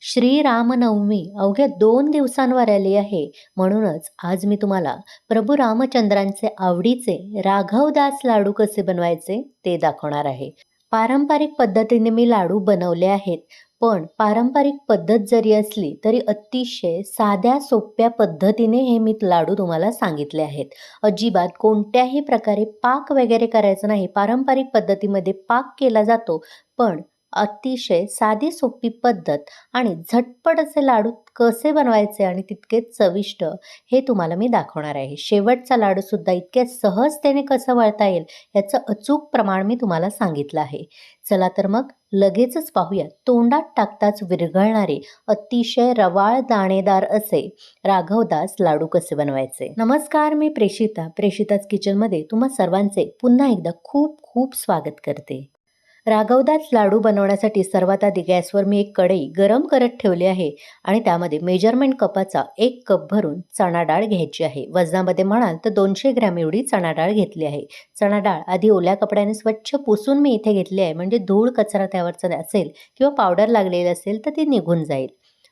श्रीरामनवमी अवघ्या 2 दिवसांवर आली आहे. म्हणूनच आज मी तुम्हाला प्रभू रामचंद्रांचे आवडीचे राघवदास लाडू कसे बनवायचे ते दाखवणार आहे. पारंपरिक पद्धतीने मी लाडू बनवले आहेत, पण पारंपरिक पद्धत जरी असली तरी अतिशय साध्या सोप्या पद्धतीने हे मी लाडू तुम्हाला सांगितले आहेत. अजिबात कोणत्याही प्रकारे पाक वगैरे करायचं नाही. पारंपरिक पद्धतीमध्ये पाक केला जातो, पण अतिशय साधी सोपी पद्धत आणि झटपट असे लाडू कसे बनवायचे आणि तितकेच चविष्ट हे तुम्हाला मी दाखवणार आहे. शेवटचा लाडूसुद्धा इतक्या सहजतेने कसं वळता येईल याचं अचूक प्रमाण मी तुम्हाला सांगितलं आहे. चला तर मग लगेचच पाहूया. तोंडात टाकताच विरघळणारे अतिशय रवाळ दाणेदार असे राघवदास लाडू कसे बनवायचे. नमस्कार, मी प्रेषिताच किचनमध्ये तुम्हा सर्वांचे पुन्हा एकदा खूप खूप स्वागत करते. राघवदास लाडू बनवण्यासाठी सर्वात आधी गॅसवर मी एक कढई गरम करत ठेवली आहे आणि त्यामध्ये मेजरमेंट कपाचा 1 कप भरून चणा डाळ घ्यायची आहे. वजनामध्ये म्हणाल तर 200 ग्रॅम एवढी चणा डाळ घेतली आहे. चणा डाळ आधी ओल्या कपड्याने स्वच्छ पुसून मी इथे घेतली आहे, म्हणजे धूळ कचरा त्यावरचा असेल किंवा पावडर लागलेली असेल तर ती निघून जाईल.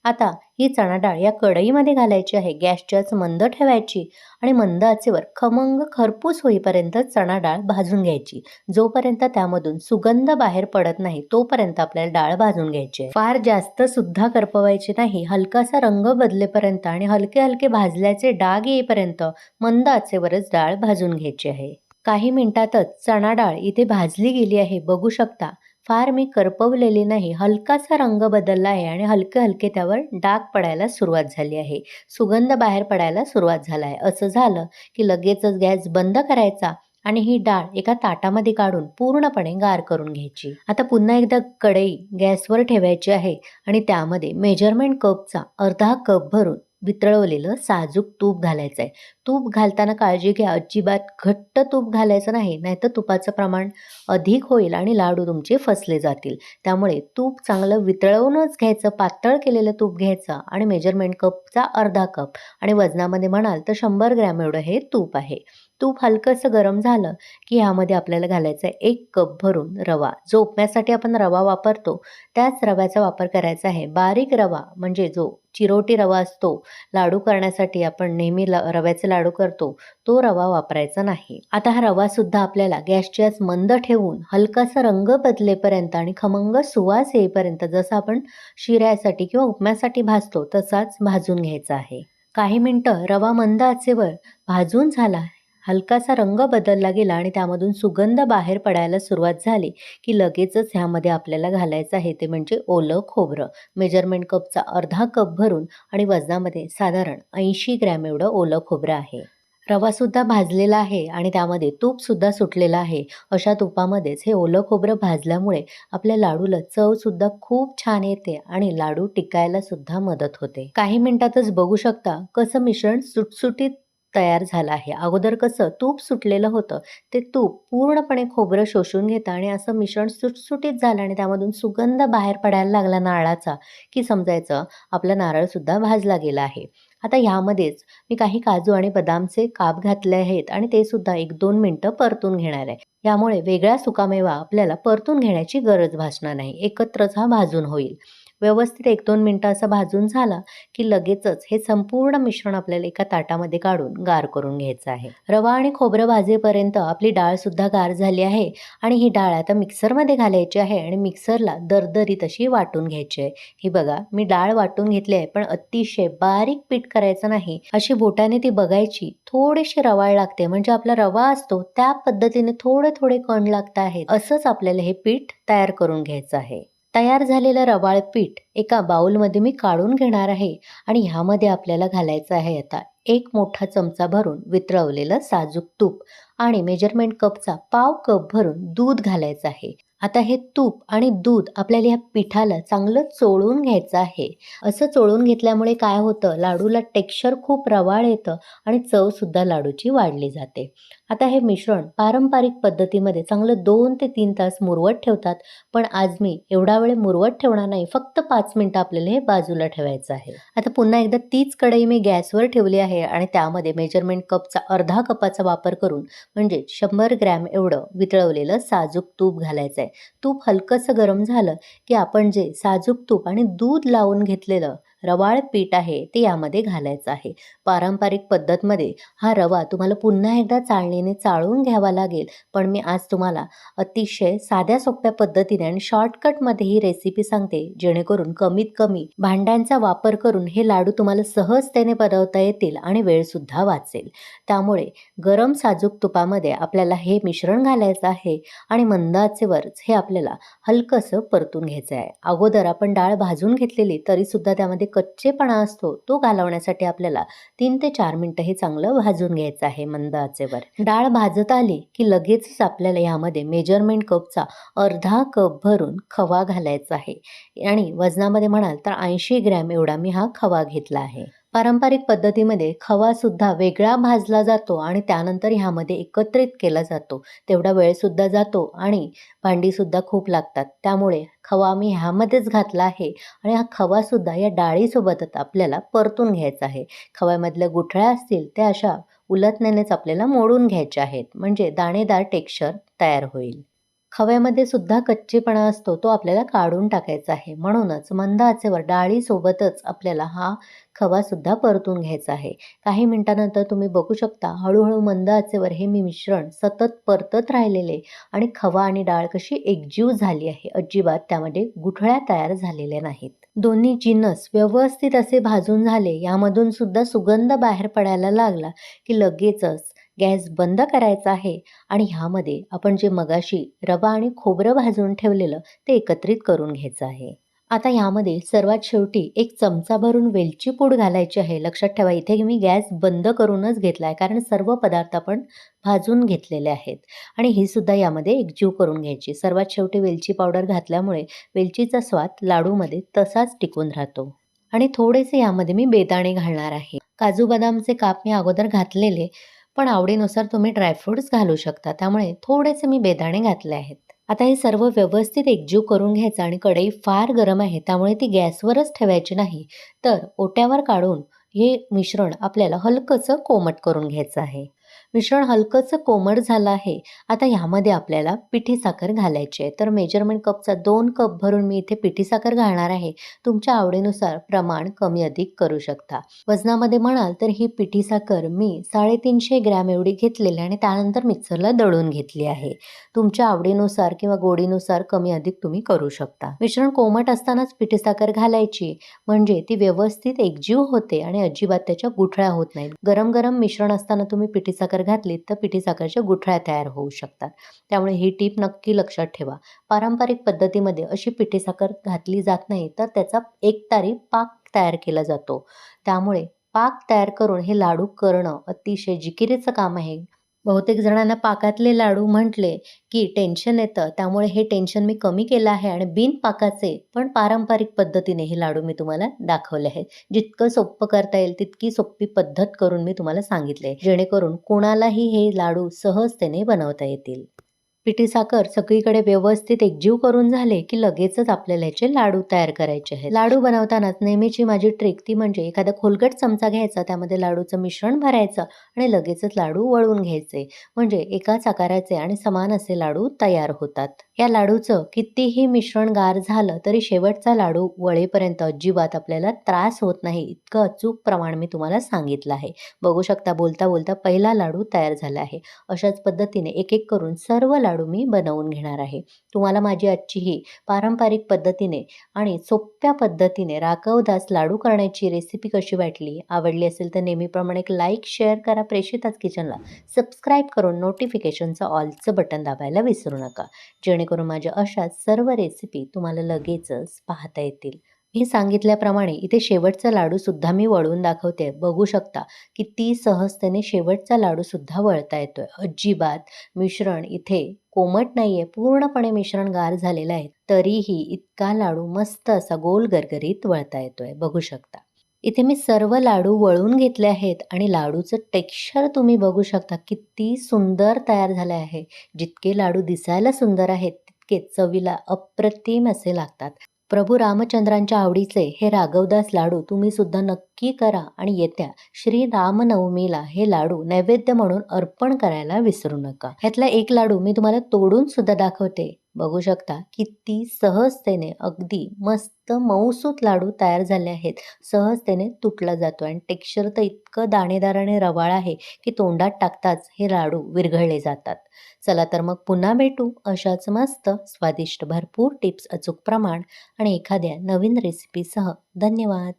आता ही चणा डाळ या कढईमध्ये घालायची आहे. गॅसची आच मंद ठेवायची आणि मंद आचेवर खमंग खरपूस होईपर्यंत चणा डाळ भाजून घ्यायची. जोपर्यंत त्यामधून सुगंध बाहेर पडत नाही तोपर्यंत आपल्याला डाळ भाजून घ्यायची आहे. फार जास्त सुद्धा करपवायची नाही. हलकासा रंग बदलेपर्यंत आणि हलके हलके भाजल्याचे डाग येईपर्यंत मंद आचेवरच डाळ भाजून घ्यायची आहे. काही मिनिटातच चणा डाळ इथे भाजली गेली आहे, बघू शकता. फार मी करपवलेली नाही. हलकासा रंग बदलला आहे आणि हलके हलके त्यावर डाग पडायला सुरुवात झाली आहे. सुगंध बाहेर पडायला सुरुवात झाला आहे. असं झालं की लगेचच गॅस बंद करायचा आणि ही डाळ एका ताटामध्ये काढून पूर्णपणे गार करून घ्यायची. आता पुन्हा एकदा कढई गॅसवर ठेवायची आहे आणि त्यामध्ये मेजरमेंट कपचा अर्धा कप भरून वितळवलेलं साजूक तूप घालायचं आहे. तूप घालताना काळजी घ्या, अजिबात घट्ट तूप घालायचं नाही, नाहीतर तुपाचं प्रमाण अधिक होईल आणि लाडू तुमचे फसले जातील. त्यामुळे तूप चांगलं वितळवूनच घ्यायचं. पातळ केलेलं तूप घ्यायचं आणि मेजरमेंट कपचा अर्धा कप आणि वजनामध्ये म्हणाल तर 100 ग्रॅम एवढं हे तूप आहे. तूप हलकंसं गरम झालं की ह्यामध्ये आपल्याला घालायचं आहे 1 कप भरून रवा. जो उपम्यासाठी आपण रवा वापरतो त्याच रव्याचा वापर करायचा आहे. बारीक रवा, म्हणजे जो चिरोटी रवा असतो, लाडू करण्यासाठी आपण नेहमी रव्याचे लाडू करतो, तो रवा वापरायचा नाही. आता हा रवा सुद्धा आपल्याला गॅसची आच मंद ठेवून हलकासा रंग बदलेपर्यंत आणि खमंग सुवास येईपर्यंत, जसं आपण शिऱ्यासाठी किंवा उपम्यासाठी भाजतो तसाच भाजून घ्यायचा आहे. काही मिनिटं रवा मंद आचेवर भाजून झाला, हलकासा रंग बदलला गेला आणि त्यामधून सुगंध बाहेर पडायला सुरुवात झाली की लगेचच ह्यामध्ये आपल्याला घालायचं आहे ते म्हणजे ओलं खोबरं. मेजरमेंट कपचा अर्धा कप भरून आणि वजनामध्ये साधारण 80 ग्रॅम एवढं ओलं खोबरं आहे. रवासुद्धा भाजलेला आहे आणि त्यामध्ये तूपसुद्धा सुटलेलं आहे. अशा तुपामध्येच हे ओलं खोबरं भाजल्यामुळे आपल्या लाडूला चवसुद्धा खूप छान येते आणि लाडू टिकायला सुद्धा मदत होते. काही मिनिटातच बघू शकता कसं मिश्रण सुटसुटीत तयार झालं आहे. अगोदर कसं तूप सुटलेलं होतं, ते तूप पूर्णपणे खोबरं शोषून घेतं आणि असं मिश्रण सुटसुटीत झालं आणि त्यामधून सुगंध बाहेर पडायला लागला नारळाचा की समजायचं आपला नारळसुद्धा भाजला गेला आहे. आता ह्यामध्येच मी काही काजू आणि बदामचे काप घातले आहेत आणि ते सुद्धा 1-2 मिनिटं परतून घेणार आहे. यामुळे वेगळा सुकामेवा आपल्याला परतून घेण्याची गरज भासणार नाही, एकत्रच हा भाजून होईल. व्यवस्थित 1-2 मिनिटं असं भाजून झाला की लगेचच हे संपूर्ण मिश्रण आपल्याला एका ताटामध्ये काढून गार करून घ्यायचं आहे. रवा आणि खोबरं भाजेपर्यंत आपली डाळ सुद्धा गार झाली आहे आणि ही डाळ आता मिक्सरमध्ये घालायची आहे आणि मिक्सरला दरदरीत अशी वाटून घ्यायची आहे. ही बघा, मी डाळ वाटून घेतली आहे, पण अतिशय बारीक पीठ करायचं नाही. अशी बोटाने ती बघायची. थोडीशी रवाळ लागते, म्हणजे आपला रवा असतो त्या पद्धतीने थोडे थोडे कण लागत आहेत. असंच आपल्याला हे पीठ तयार करून घ्यायचं आहे. तयार झालेलं रवाळ पीठ एका बाउलमध्ये मी काढून घेणार आहे आणि ह्यामध्ये आपल्याला घालायचं आहे आता 1 मोठा चमचा भरून वितळवलेलं साजूक तूप आणि मेजरमेंट कपचा पाव कप भरून दूध घालायचं आहे. आता हे तूप आणि दूध आपल्याला ह्या पिठाला चांगलं चोळून घ्यायचं आहे. असं चोळून घेतल्यामुळे काय होतं, लाडूला टेक्स्चर खूप रवाळ येतं आणि चवसुद्धा लाडूची वाढली जाते. आता हे मिश्रण पारंपरिक पद्धतीमध्ये चांगलं 2 ते 3 तास मुरवत ठेवतात, पण आज मी एवढा वेळ मुरवत ठेवणार नाही. फक्त 5 मिनिटं आपल्याला हे बाजूला ठेवायचं आहे. आता पुन्हा एकदा तीच कढई मी गॅसवर ठेवली आहे आणि त्यामध्ये मेजरमेंट कपचा अर्धा कपाचा वापर करून म्हणजे 100 ग्रॅम एवढं वितळवलेलं साजूक तूप घालायचं आहे. आहे. तूप हलकंसं गरम झालं की आपण जे साजूक तूप आणि दूध लावून घेतलेलं रवाळ पीठ आहे ते यामध्ये घालायचं आहे. पारंपरिक पद्धतमध्ये हा रवा तुम्हाला पुन्हा एकदा चाळणीने चाळून घ्यावा लागेल, पण मी आज तुम्हाला अतिशय साध्या सोप्या पद्धतीने आणि शॉर्टकटमध्ये ही रेसिपी सांगते, जेणेकरून कमीत कमी भांड्यांचा वापर करून हे लाडू तुम्हाला सहजतेने बनवता येतील आणि वेळसुद्धा वाचेल. त्यामुळे गरम साजूक तुपामध्ये आपल्याला हे मिश्रण घालायचं आहे आणि मंद आचेवरच हे आपल्याला हलकंसं परतून घ्यायचं आहे. अगोदर आपण डाळ भाजून घेतलेली तरीसुद्धा त्यामध्ये कच्चेपणा असतो, तो घालवण्यासाठी आपल्याला 3 ते 4 मिनिटं हे चांगलं भाजून घ्यायचं आहे मंद आचेवर. डाळ भाजत आली की लगेचच आपल्याला यामध्ये मेजरमेंट कपचा अर्धा कप भरून खवा घालायचा आहे आणि वजनामध्ये म्हणाल तर 80 ग्रॅम एवढा मी हा खवा घेतला आहे. पारंपरिक पद्धतीमध्ये खवासुद्धा वेगळा भाजला जातो आणि त्यानंतर ह्यामध्ये एकत्रित केला जातो. तेवढा वेळसुद्धा जातो आणि भांडीसुद्धा खूप लागतात. त्यामुळे खवा मी ह्यामध्येच घातला आहे आणि हा खवासुद्धा या डाळीसोबतच आपल्याला परतून घ्यायचा आहे. खव्यामधल्या गुठळ्या असतील त्या अशा उलथण्यानेच आपल्याला मोडून घ्यायच्या आहेत, म्हणजे दाणेदार टेक्स्चर तयार होईल. खव्यामध्ये सुद्धा कच्चेपणा असतो, तो आपल्याला काढून टाकायचा आहे. म्हणूनच मंद आचेवर डाळीसोबतच आपल्याला हा खवासुद्धा परतून घ्यायचा आहे. काही मिनिटानंतर तुम्ही बघू शकता हळूहळू मंद आचेवर हे मी मिश्रण सतत परतत राहिलेले आणि खवा आणि डाळ कशी एकजीव झाली आहे. अजिबात त्यामध्ये गुठळ्या तयार झालेल्या नाहीत. दोन्ही जिन्नस व्यवस्थित असे भाजून झाले, यामधून सुद्धा सुगंध बाहेर पडायला लागला की लगेचच गॅस बंद करायचा आहे आणि ह्यामध्ये आपण जे मगाशी रवा आणि खोबरं भाजून ठेवलेलं ते एकत्रित करून घ्यायचं आहे. आता ह्यामध्ये सर्वात शेवटी एक चमचा भरून वेलची पूड घालायची आहे. लक्षात ठेवा, इथे मी गॅस बंद करूनच घेतला आहे, कारण सर्व पदार्थ आपण भाजून घेतलेले आहेत आणि ही सुद्धा यामध्ये एकजीव करून घ्यायची. सर्वात शेवटी वेलची पावडर घातल्यामुळे वेलचीचा स्वाद लाडूमध्ये तसाच टिकून राहतो. आणि थोडेसे यामध्ये मी बेदाणे घालणार आहे. काजू बदामचे काप मी अगोदर घातलेले, पण आवडीनुसार तुम्ही ड्रायफ्रुट्स घालू शकता. त्यामुळे थोडेसे मी बेदाणे घातले आहेत. आता हे सर्व व्यवस्थित एकजीव करून घ्यायचं आणि कढई फार गरम आहे, त्यामुळे ती गॅसवरच ठेवायची नाही, तर ओट्यावर काढून हे मिश्रण आपल्याला हलकंसं कोमट करून घ्यायचं आहे. मिश्रण हलकंसं कोमट झालं आहे. आता ह्यामध्ये आपल्याला पिठी साखर घालायची आहे. तर मेजरमेंट कपचा 2 कप भरून मी इथे पिठी साखर घालणार आहे. तुमच्या आवडीनुसार प्रमाण कमी अधिक करू शकता. वजनामध्ये म्हणाल तर ही पिठी साखर मी 350 ग्रॅम एवढी घेतलेली आणि त्यानंतर मिक्सरला दळून घेतली आहे. तुमच्या आवडीनुसार किंवा गोडीनुसार कमी अधिक तुम्ही करू शकता. मिश्रण कोमट असतानाच पिठी साखर घालायची, म्हणजे ती व्यवस्थित एकजीव होते आणि अजिबात त्याच्या गुठळ्या होत नाहीत. गरम गरम मिश्रण असताना तुम्ही पिठी साखर घातलीत तर पिठी साखरच्या गुठळ्या तयार होऊ शकतात. त्यामुळे ही टीप नक्की लक्षात ठेवा. पारंपरिक पद्धतीमध्ये अशी पिठी साखर घातली जात नाही, तर त्याचा एकतारी पाक तयार केला जातो. त्यामुळे पाक तयार करून हे लाडू करणं अतिशय जिकिरीचं काम आहे. बहुतेक जणांना पाकातले लाडू म्हटले की टेन्शन येतं, त्यामुळे हे टेन्शन मी कमी केलं आहे आणि बिन पाकाचे पण पारंपरिक पद्धतीने हे लाडू मी तुम्हाला दाखवले आहेत. जितकं सोपं करता येईल तितकी सोपी पद्धत करून मी तुम्हाला सांगितले, जेणेकरून कोणालाही हे लाडू सहजतेने बनवता येतील. पिठी साखर सगळीकडे व्यवस्थित एकजीव करून झाले की लगेचच आपल्याला याचे लाडू तयार करायचे आहेत. लाडू बनवतानाच नेहमीची माझी ट्रिक ती म्हणजे एखादा खोलगट चमचा घ्यायचा, त्यामध्ये लाडूचं मिश्रण भरायचं आणि लगेचच लाडू वळून घ्यायचे, म्हणजे एकाच आकाराचे आणि समान असे लाडू तयार होतात. या लाडूचं कितीही मिश्रण गार झालं तरी शेवटचा लाडू वळेपर्यंत अजिबात आपल्याला त्रास होत नाही, इतकं अचूक प्रमाण मी तुम्हाला सांगितलं आहे. बघू शकता, बोलता बोलता पहिला लाडू तयार झाला आहे. अशाच पद्धतीने एक एक करून सर्व लाडू मी बनवून घेणार आहे. तुम्हाला माझी आजची ही पारंपरिक पद्धतीने आणि सोप्या पद्धतीने राघवदास लाडू करण्याची रेसिपी कशी वाटली? आवडली असेल तर नेहमीप्रमाणे एक लाईक, शेअर करा. प्रेषिताच किचनला सबस्क्राईब करून नोटिफिकेशनचं ऑलचं बटन दाबायला विसरू नका, जेणेकरून माझ्या अशाच सर्व रेसिपी तुम्हाला लगेचच पाहता येतील. मी सांगितल्याप्रमाणे इथे शेवटचा लाडूसुद्धा मी वळून दाखवते. बघू शकता किती सहजतेने शेवटचा लाडूसुद्धा वळता येतोय. अजिबात मिश्रण इथे कोमट नाहीये, पूर्णपणे मिश्रण गार झालेलं आहे, तरीही इतका लाडू मस्त असा गोल गरगरीत वळता येतोय. बघू शकता इथे मी सर्व लाडू वळून घेतले आहेत आणि लाडूचं टेक्स्चर तुम्ही बघू शकता किती सुंदर तयार झाले आहे. जितके लाडू दिसायला सुंदर आहेत तितके चवीला अप्रतिम असे लागतात. प्रभू रामचंद्रांच्या आवडीचे हे राघवदास लाडू तुम्ही सुद्धा नक्की करा आणि येत्या श्री रामनवमीला हे लाडू नैवेद्य म्हणून अर्पण करायला विसरू नका. ह्यातला एक लाडू मी तुम्हाला तोडून सुद्धा दाखवते. बघू शकता किती सहजतेने अगदी मस्त मऊसूत लाडू तयार झाले आहेत. सहजतेने तुटला जातो आणि टेक्स्चर तर इतकं दाणेदार आणि रवाळ आहे, की तोंडात टाकताच हे लाडू विरघळले जातात. चला तर मग पुन्हा भेटू अशाच मस्त स्वादिष्ट भरपूर टिप्स, अचूक प्रमाण आणि एखाद्या नवीन रेसिपीसह. धन्यवाद.